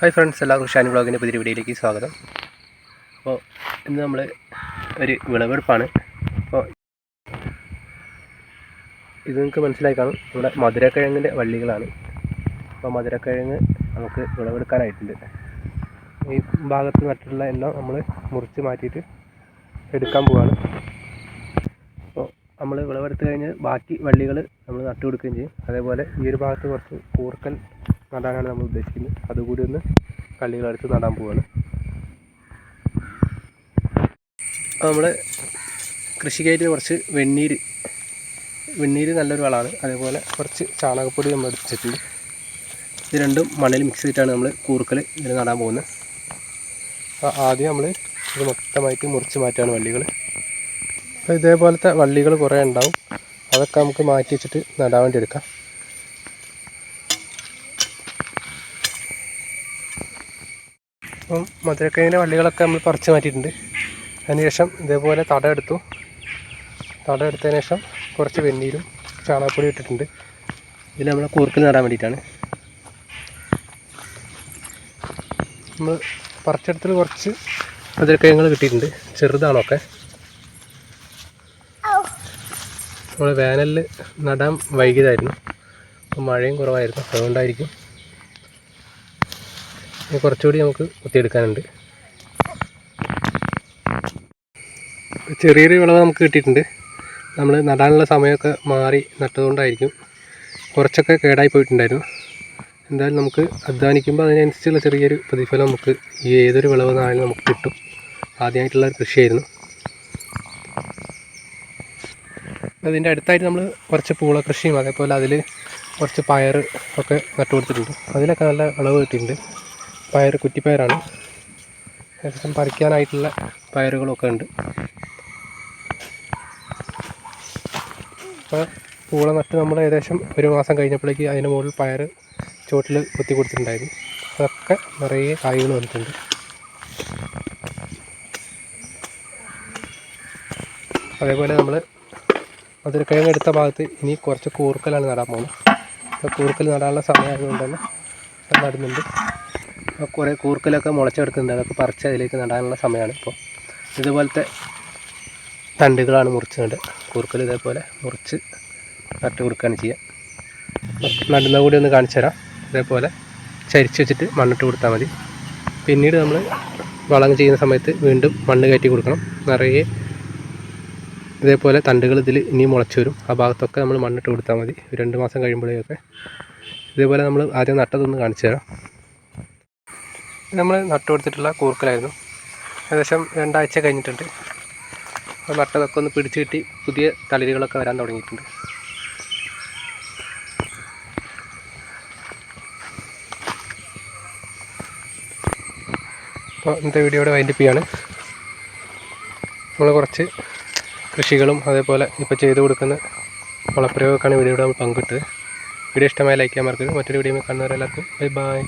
Hi friends, എല്ലാവർക്കും ഷാനി വ്ളോഗിൻ്റെ പുതിയ വീഡിയോയിലേക്ക് സ്വാഗതം. അപ്പോൾ ഇന്ന് നമ്മൾ ഒരു വിളവെടുപ്പാണ്. അപ്പോൾ ഇത് നിങ്ങൾക്ക് മനസ്സിലായി കാണും, നമ്മുടെ മധുരക്കിഴങ്ങിൻ്റെ വള്ളികളാണ്. അപ്പോൾ മധുരക്കിഴങ്ങ് നമുക്ക് വിളവെടുക്കാനായിട്ടുണ്ട്. ഈ ഭാഗത്ത് നട്ടിട്ടുള്ള എല്ലാം നമ്മൾ മുറിച്ച് മാറ്റിയിട്ട് എടുക്കാൻ പോവുകയാണ്. അപ്പോൾ നമ്മൾ വിളവെടുത്ത് കഴിഞ്ഞ് ബാക്കി വള്ളികൾ നമ്മൾ നട്ടു കൊടുക്കുകയും ചെയ്യും. അതേപോലെ ഈ ഒരു ഭാഗത്ത് കുറച്ച് കൂർക്കൽ നടാനാണ് നമ്മൾ ഉദ്ദേശിക്കുന്നത്. അതുകൂടി ഒന്ന് കള്ളികളെടുത്ത് നടാൻ പോവുകയാണ്. നമ്മൾ കൃഷിക്കായിട്ട് കുറച്ച് വെണ്ണീര് നല്ലൊരു വളമാണ്. അതേപോലെ കുറച്ച് ചാണകപ്പൊടി നമ്മൾ എടുത്തിട്ടുണ്ട്. ഇത് രണ്ടും മണ്ണിൽ മിക്സ് ചെയ്തിട്ടാണ് നമ്മൾ കൂർക്കൽ ഇതിൽ നടാൻ പോകുന്നത്. അപ്പോൾ ആദ്യം നമ്മൾ ഇത് മൊത്തമായിട്ട് മുറിച്ച് മാറ്റുകയാണ് വള്ളികൾ. അപ്പോൾ ഇതേപോലത്തെ വള്ളികൾ കുറേ ഉണ്ടാവും. അതൊക്കെ നമുക്ക് മാറ്റി വെച്ചിട്ട് നടാൻ വേണ്ടി എടുക്കാം. അപ്പം മധുരക്കിഴങ്ങിൻ്റെ വള്ളികളൊക്കെ നമ്മൾ പറിച്ച് മാറ്റിയിട്ടുണ്ട്. അതിനുശേഷം ഇതേപോലെ തട എടുത്തതിന് ശേഷം കുറച്ച് വെണ്ണീരും ചാണകപ്പൊടി ഇട്ടിട്ടുണ്ട്. ഇതിൽ നമ്മൾ കൂർക്കൽ നടാൻ വേണ്ടിയിട്ടാണ്. നമ്മൾ പറിച്ചെടുത്തിൽ കുറച്ച് മധുരക്കിഴങ്ങുകൾ കിട്ടിയിട്ടുണ്ട്. ചെറുതാണൊക്കെ. നമ്മൾ വേനലിൽ നടാൻ വൈകിയതായിരുന്നു. അപ്പോൾ മഴയും കുറവായിരുന്നു, അതുകൊണ്ടായിരിക്കും. കുറച്ചുകൂടി നമുക്ക് കുത്തിയെടുക്കാനുണ്ട്. ചെറിയൊരു വിളവ് നമുക്ക് കിട്ടിയിട്ടുണ്ട്. നമ്മൾ നടാനുള്ള സമയമൊക്കെ മാറി നട്ടതുകൊണ്ടായിരിക്കും കുറച്ചൊക്കെ കേടായി പോയിട്ടുണ്ടായിരുന്നു. എന്തായാലും നമുക്ക് അധ്വാനിക്കുമ്പോൾ അതിനനുസരിച്ചുള്ള ചെറിയൊരു പ്രതിഫലം നമുക്ക് ഈ ഏതൊരു വിളവ് നാളിലും നമുക്ക് കിട്ടും. ആദ്യമായിട്ടുള്ള ഒരു കൃഷിയായിരുന്നു. അതിൻ്റെ അടുത്തായിട്ട് നമ്മൾ കുറച്ച് പൂള കൃഷിയും അതേപോലെ അതിൽ കുറച്ച് പയർ ഒക്കെ നട്ടു കൊടുത്തിട്ടുണ്ട്. അതിലൊക്കെ നല്ല വിളവ് കിട്ടിയിട്ടുണ്ട്. കുറ്റിപ്പയറാണ്. ഏകദേശം പറിക്കാനായിട്ടുള്ള പയറുകളൊക്കെ ഉണ്ട്. അപ്പോൾ പൂള നട്ട് നമ്മൾ ഏകദേശം ഒരു മാസം കഴിഞ്ഞപ്പോഴേക്ക് അതിന് മുകളിൽ പയർ ചുവട്ടിൽ കുത്തി കൊടുത്തിട്ടുണ്ടായിരുന്നു. അതൊക്കെ നിറയെ കായ്കൾ വന്നിട്ടുണ്ട്. അതേപോലെ നമ്മൾ മധുരക്കിഴങ്ങ് എടുത്ത ഭാഗത്ത് ഇനി കുറച്ച് കൂർക്കലാണ് നടാൻ പോകുന്നത്. അപ്പോൾ കൂർക്കൽ നടാനുള്ള സമയമായതുകൊണ്ട് തന്നെ നടുന്നുണ്ട്. കുറേ കൂർക്കലൊക്കെ മുളച്ചെടുക്കുന്നുണ്ട്. അതൊക്കെ പറിച്ച് അതിലേക്ക് നടാനുള്ള സമയമാണ്. ഇപ്പോൾ ഇതുപോലത്തെ തണ്ടുകളാണ് മുറിച്ച് നടുക. കൂർക്കൽ ഇതേപോലെ മുറിച്ച് നട്ട് കൊടുക്കുകയാണ് ചെയ്യുക. നടുന്ന കൂടി ഒന്ന് കാണിച്ചു തരാം. ഇതേപോലെ ചരിച്ച് വെച്ചിട്ട് മണ്ണിട്ട് കൊടുത്താൽ മതി. പിന്നീട് നമ്മൾ വളം ചെയ്യുന്ന സമയത്ത് വീണ്ടും മണ്ണ് കയറ്റി കൊടുക്കണം. നിറയെ ഇതേപോലെ തണ്ടുകൾ ഇതിൽ ഇനി മുളച്ച് വരും. ആ ഭാഗത്തൊക്കെ നമ്മൾ മണ്ണിട്ട് കൊടുത്താൽ മതി. 2 മാസം കഴിയുമ്പോഴേക്കൊക്കെ ഇതേപോലെ നമ്മൾ ആദ്യം നട്ടതൊന്ന് കാണിച്ചു തരാം. നമ്മൾ നട്ടു കൊടുത്തിട്ടുള്ള കൂർക്കലായിരുന്നു. ഏകദേശം 2 ആഴ്ച കഴിഞ്ഞിട്ടുണ്ട്. അപ്പോൾ നട്ടതൊക്കെ ഒന്ന് പിടിച്ച് കിട്ടി പുതിയ തളിരുകളൊക്കെ വരാൻ തുടങ്ങിയിട്ടുണ്ട്. അപ്പോൾ ഇന്നത്തെ വീഡിയോയുടെ വൈൻഡപ്പ് ചെയ്യാണ്. നമ്മൾ കുറച്ച് കൃഷികളും അതേപോലെ ഇപ്പോൾ ചെയ്ത് കൊടുക്കുന്ന വളപ്രയോഗമൊക്കെയാണ് വീഡിയോയുടെ നമ്മൾ പങ്കിട്ടത്. വീഡിയോ ഇഷ്ടമായ ലൈക്ക് ചെയ്യാൻ മറക്കരുത്. മറ്റൊരു വീഡിയോ കാണുന്നവരെല്ലാവർക്കും ബൈ ബൈ.